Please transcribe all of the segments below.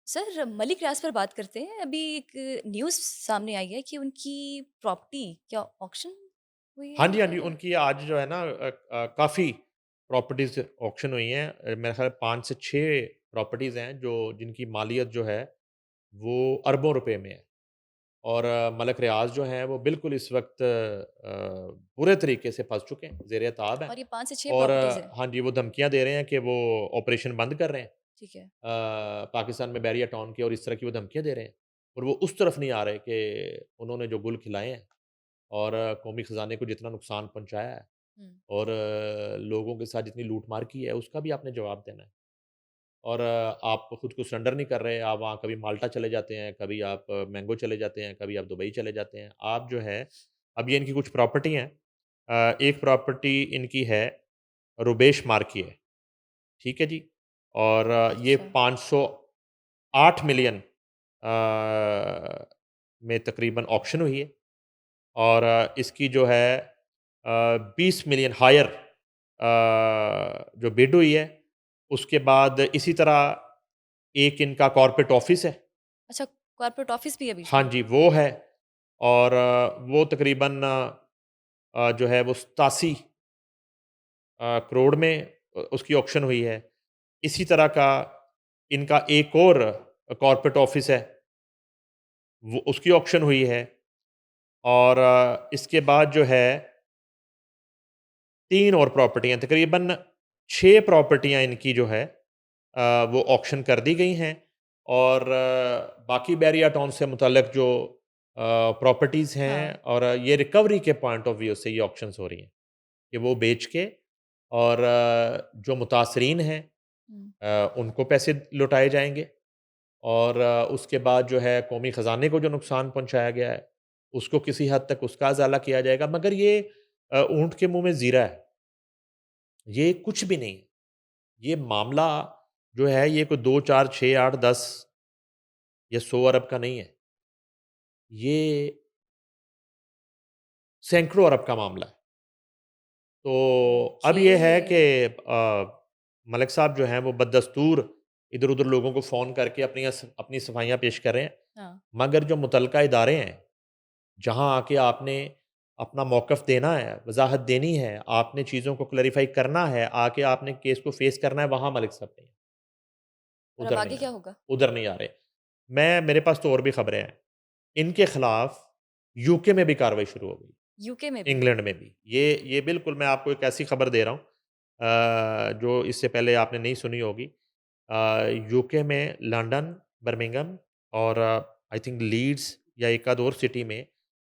Sir Malik रियाज पर बात करते हैं। अभी एक न्यूज़ सामने आई है कि उनकी प्रॉपर्टी क्या ऑक्शन हुई हाँ है जी, हाँ जी, या उनकी आज जो है ना काफ़ी प्रॉपर्टीज़ ऑक्शन हुई हैं। मेरे ख़्याल 5 से 6 प्रॉपर्टीज़ हैं जो जिनकी मालियत जो है वो अरबों रुपए में है। और मलिक रियाज़ जो हैं वो बिल्कुल इस वक़्त बुरे तरीके से फँस चुके हैं, ज़ेर-ए-ताब हैं। और ये 5 से 6 और प्रॉपर्टीज़ हैं। हाँ जी, वो धमकियाँ दे रहे हैं कि वो ऑपरेशन बंद कर रहे हैं। ठीक है। पाकिस्तान में बैरिया टाउन की और इस तरह की वो धमकियाँ दे रहे हैं। और वो उस तरफ नहीं आ रहे कि उन्होंने जो गुल खिलाए हैं और कौमी ख़ज़ाने को जितना नुकसान पहुँचाया है हुँ। और लोगों के साथ जितनी लूट-मार की है, उसका भी आपने जवाब देना है। और आप खुद को सरेंडर नहीं कर रहे, आप वहाँ कभी माल्टा चले जाते हैं, कभी आप मैंगो चले जाते हैं, कभी आप दुबई चले जाते हैं। आप जो है अब ये इनकी कुछ प्रॉपर्टी हैं। एक प्रॉपर्टी इनकी है रुबेश मार्किए, ठीक है जी? और ये अच्छा। 508 मिलियन में तकरीबन ऑक्शन हुई है। और इसकी जो है 20 मिलियन हायर जो बिड हुई है, उसके बाद इसी तरह एक इनका कॉर्पोरेट ऑफ़िस है। अच्छा, कॉर्पोरेट ऑफ़िस भी है बीच हाँ में? जी, वो है। और वो तकरीबन जो है वो 87 करोड़ में उसकी ऑक्शन हुई है। इसी तरह का इनका एक और कॉर्पोरेट ऑफ़िस है, वो उसकी ऑक्शन हुई है। और इसके बाद जो है 3 और प्रॉपर्टियाँ तकरीबन 6 प्रॉपर्टियाँ इनकी जो है वो ऑक्शन कर दी गई हैं। और बाकी बैरिया टाउन से मुतल्लिक जो प्रॉपर्टीज़ हैं हाँ। और ये रिकवरी के पॉइंट ऑफ व्यू से ये ऑक्शंस हो रही हैं, कि वो बेच के और जो मुतासरीन हैं हुँ। उनको पैसे लौटाए जाएँगे। और उसके बाद जो है कौमी ख़ज़ाने को जो नुकसान पहुँचाया गया है, उसको किसी हद तक उसका अज़ाला किया जाएगा। मगर ये ऊँट के मुँह में ज़ीरा है, ये कुछ भी नहीं है। ये मामला जो है ये कोई 2, 4, 6, 8, 10 या 100 अरब का नहीं है। ये सैकड़ों अरब का मामला है। तो अब ओके। ये है कि मलिक साहब जो हैं वो बददस्तूर इधर-उधर लोगों को फ़ोन करके अपनी सफाइयाँ पेश कर रहे हैं। हाँ। मगर जो मुतल्लका इदारे हैं, जहाँ आके आपने अपना मौक़िफ़ देना है, वज़ाहत देनी है, आपने चीज़ों को क्लैरिफ़ाई करना है, आके आपने केस को फ़ेस करना है, वहाँ मलिक साहब नहीं है, और अब उधर आगे नहीं क्या आए, होगा? उधर नहीं आ रहे। मेरे पास तो और भी ख़बरें हैं। इनके खिलाफ यूके में भी कार्रवाई शुरू हो गई, यूके में भी? इंग्लैंड में भी। ये बिल्कुल मैं आपको एक ऐसी खबर दे रहा हूँ जो इससे पहले आपने नहीं सुनी होगी। यूके में लंदन, बर्मिंघम और आई थिंक लीड्स या एक आध और सिटी में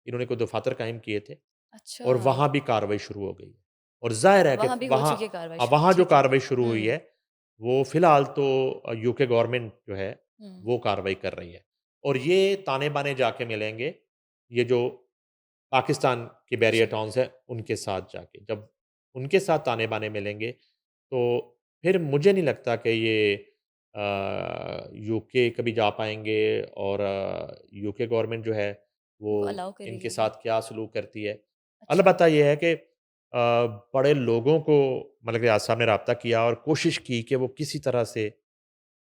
इन्होंने कोई दफ़ातर कायम किए थे अच्छा। और वहाँ भी कार्रवाई शुरू हो गई है। और ज़ाहिर है कि वहाँ भी हो वहाँ चुकी है कार्रवाई शुरू, वहाँ जो ठीक है। कार्रवाई शुरू हुई हुँ। है, वो फ़िलहाल तो यूके गवर्नमेंट जो है, हुँ। वो कार्रवाई कर रही है। और ये ताने-बाने जाके मिलेंगे, ये जो पाकिस्तान के बैरियर जी। टाउन्स हैं, उनके साथ जाके। जब उनके साथ ताने-बाने मिलेंगे, तो फिर मुझे नहीं लगता कि ये यूके कभी जा पाएँगे। और यूके गवर्नमेंट जो है, वो उनको अलाउ इनके करेगी भी। साथ क्या सलूक करती है। अच्छा। अलबत्ता ये है कि बड़े लोगों को मलिक रियाज़ साहब ने राब्ता किया और कोशिश की कि वो किसी तरह से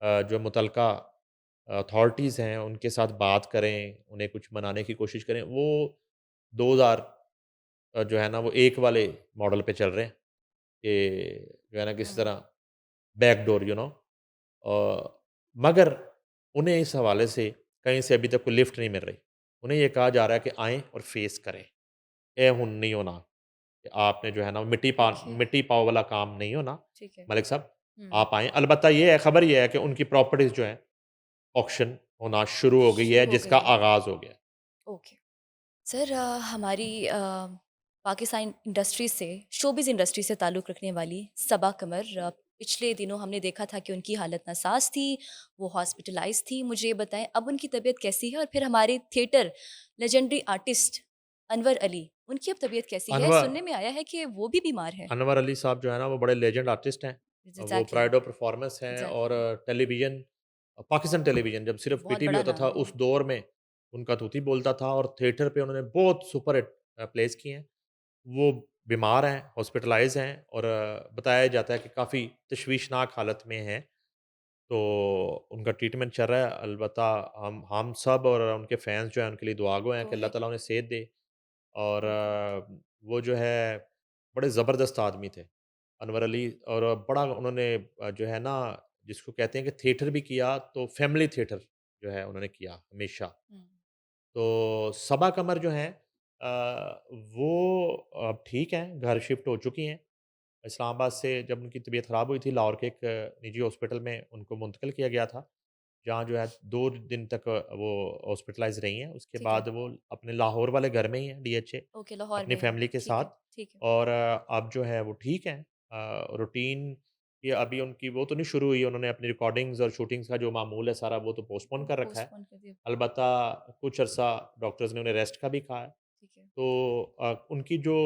जो मुतल्लका अथॉरिटीज़ हैं, उनके साथ बात करें, उन्हें कुछ मनाने की कोशिश करें। वो 2000 जो है ना वो 1 वाले मॉडल पे चल रहे हैं कि जो है ना किसी हुँ। तरह बैकडोर मगर उन्हें इस हवाले से कहीं से अभी तक कोई लिफ्ट नहीं मिल रही। उन्हें ये कहा जा रहा है कि आएँ और फेस करें। ए हुन नहीं होना कि आपने जो है ना ओके। मिट्टी पाँव वाला काम नहीं होना, ठीक है। मलिक साहब, हुँ। आप आएँ। अलबत्ता ये है खबर ये है कि उनकी प्रॉपर्टीज़ जो हैं ऑक्शन होना शुरू हो गई है, शुरू हो जिसका गई है। आगाज़ हो गया है। ओके। सर हमारी पाकिस्तान इंडस्ट्री से शोबिज़ इंडस्ट्री से ताल्लुक़ रखने वाली सबा कमर पिछले दिनों हमने देखा था कि उनकी हालत नासाज़ थी, वो हॉस्पिटलाइज़ थी। मुझे ये बताएँ अब उनकी तबीयत कैसी है? और फिर हमारे theatre legendary artist Anwar Ali, उनकी अब तबीयत कैसी है? अनवर सुनने में आया है कि वो भी बीमार हैं। अनवर अली साहब जो है ना वो बड़े लेजेंड आर्टिस्ट हैं। वो एग्ज़ैक्टली, प्राइड ऑफ परफॉर्मेंस हैं। और एग्ज़ैक्टली। टेलीविज़न पाकिस्तान टेलीविज़न जब सिर्फ़ बहुत पीटीवी बड़ा होता था नाम है उस वो। दौर में उनका तूती बोलता था और थिएटर पे उन्होंने बहुत सुपर हिट प्लेज़ किए हैं। वो बीमार हैं, हॉस्पिटलाइज़ हैं और बताया जाता है कि काफ़ी तशवीशनाक हालत में हैं। तो उनका ट्रीटमेंट चल रहा है। अलबत्ता हम सब और उनके फैन्स जो हैं उनके लिए दुआ गो हैं गो कि अल्लाह अहेड। ताला उन्हें सेहत दे। और बिल्कुल। वो जो है बड़े ज़बरदस्त आदमी थे, अनवर अली। और बड़ा उन्होंने जो है ना, जिसको कहते हैं कि थिएटर भी किया, तो फैमिली थिएटर जो है उन्होंने किया हमेशा। हुँ। तो सबा कमर जो हैं वो अब ठीक हैं, घर शिफ्ट हो चुकी हैं। इस्लामाबाद से जब उनकी तबीयत ख़राब हुई थी, लाहौर के एक निजी हॉस्पिटल में उनको मुंतकिल किया गया था, जहाँ जो है 2 दिन तक वो हॉस्पिटलाइज़ रही हैं। उसके ठीक है। बाद वो अपने लाहौर वाले घर में ही हैं, डीएचए, ओके, लाहौर अपनी में है। फैमिली के ठीक है, साथ। ठीक है। और अब जो है वो ठीक हैं। रूटीन ये अभी उनकी वो तो नहीं शुरू हुई, उन्होंने अपनी रिकॉर्डिंग्स और शूटिंग्स का जो मामूल है सारा, वो तो पोस्टपोन कर रखा है। पोस्टपोन कर दिया। अलबत्ता कुछ अरसा डॉक्टर्स ने उन्हें रेस्ट का भी कहा है। ठीक है। तो उनकी जो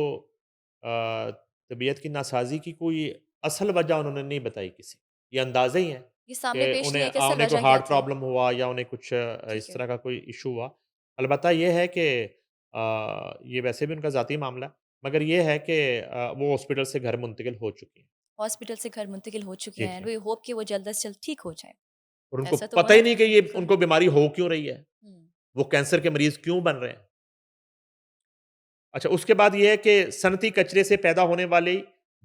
तबीयत की नासाज़ी की कोई असल वजह उन्होंने नहीं बताई किसी। ये अंदाज़े ही हैं ये सामने कि पेश नहीं है कि असल उन्हें कोई वजह क्या हार्ट थी? प्रॉब्लम हुआ या उन्हें कुछ ठीक इस है। तरह का कोई इश्यू हुआ। अलबत्ता ये है कि ये वैसे भी उनका ज़ाती मामला है, मगर ये है कि वो हॉस्पिटल से घर मुंतकिल हो चुकी हैं। हॉस्पिटल से घर मुंतकिल हो चुके जी, हैं एंड जी। वी होप कि वो जल्द से जल्द ठीक हो जाएँ। और उनको ऐसा तो पता होना ही नहीं कि ये बिल्कुल। उनको बीमारी हो क्यों रही है? हुँ। वो कैंसर के मरीज़ क्यों बन रहे हैं? अच्छा, उसके बाद ये है कि सनती कचरे से पैदा होने वाली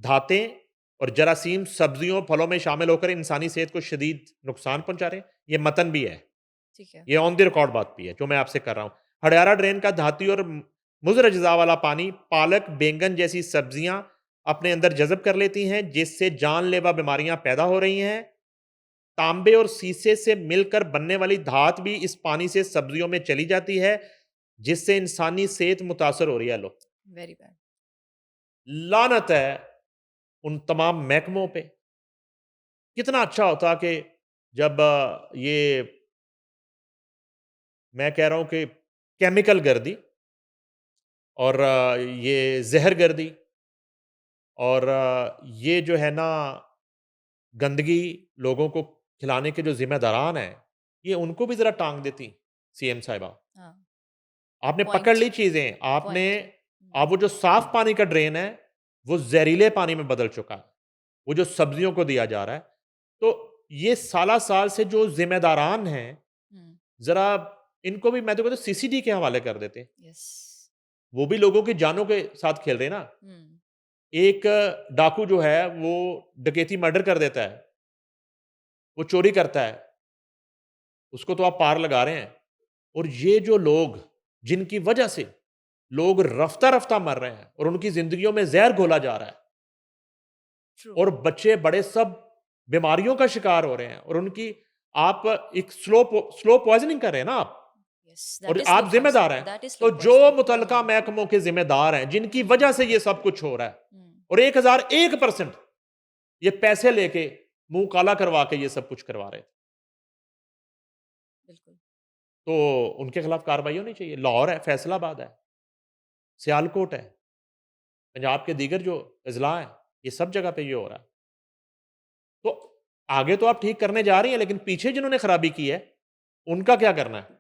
धातें और जरासीम सब्जियों, फलों में शामिल होकर इंसानी सेहत को शदीद नुकसान पहुँचा रहे हैं। ये मतन भी है। ठीक है। ये ऑन द रिकॉर्ड बात भी है, जो मैं आपसे कर रहा हूँ। हडियारा ड्रेन का धाती और मुज़र अज़्ज़ा वाला पानी पालक, बैंगन जैसी सब्जियाँ अपने अंदर जज़ब कर लेती हैं, जिससे जानलेवा बीमारियाँ पैदा हो रही हैं। तांबे और शीशे से मिलकर बनने वाली धात भी इस पानी से सब्जियों में चली जाती है, जिससे इंसानी सेहत मुतासर हो रही है। लो, वेरी बैड। लानत है उन तमाम महकमों पे। कितना अच्छा होता कि जब ये मैं कह रहा हूँ कि केमिकल गर्दी और ये ज़हर गर्दी और ये जो है ना गंदगी लोगों को खिलाने के जो ज़िम्मेदारान हैं, ये उनको भी ज़रा टाँग देती सीएम साहिबा। हाँ, आपने पकड़ पॉइंट, ली चीज़ें, आपने पॉइंट। अब हुँ। वो जो साफ़ पानी का ड्रेन है, वो ज़हरीले पानी में बदल चुका है। वो जो सब्जियों को दिया जा रहा है। तो ये साला-साल से जो ज़िम्मेदारान हैं, हुँ। ज़रा इनको भी मैं तो कहता हूँ सीसीडी के हवाले कर देते। यस। वो भी लोगों की जानों के साथ खेल रहे हैं ना। हुँ। एक डाकू जो है, वो डकैती मर्डर कर देता है, वो चोरी करता है, उसको तो आप पार लगा रहे हैं। और ये जो लोग, जिनकी वजह से लोग रफ्ता-रफ्ता मर रहे हैं और उनकी ज़िंदगियों में ज़हर घोला जा रहा है ट्रू। और बच्चे बड़े सब बीमारियों का शिकार हो रहे हैं और उनकी आप एक स्लो पॉइज़निंग कर रहे हैं ना आप यस, और दैट इज़ स्लो आप ज़िम्मेदार पॉइज़निंग, हैं। दैट इज़ स्लो तो जो पॉइज़निंग। मुतल्लका हुँ। महकमों के ज़िम्मेदार हैं, जिनकी हुँ। वजह से ये सब कुछ हो रहा है हुँ। और 1001% ये पैसे लेके मुँह काला करवा के ये सब कुछ करवा रहे थे। बिल्कुल। तो उनके खिलाफ कार्रवाई होनी चाहिए। लाहौर है, फैसलाबाद है, सियालकोट है, पंजाब के दीगर जो अज़ला हैं, ये सब जगह पे ये हो रहा है। तो आगे तो आप ठीक करने जा रही हैं, लेकिन पीछे जिन्होंने खराबी की है, उनका क्या करना है?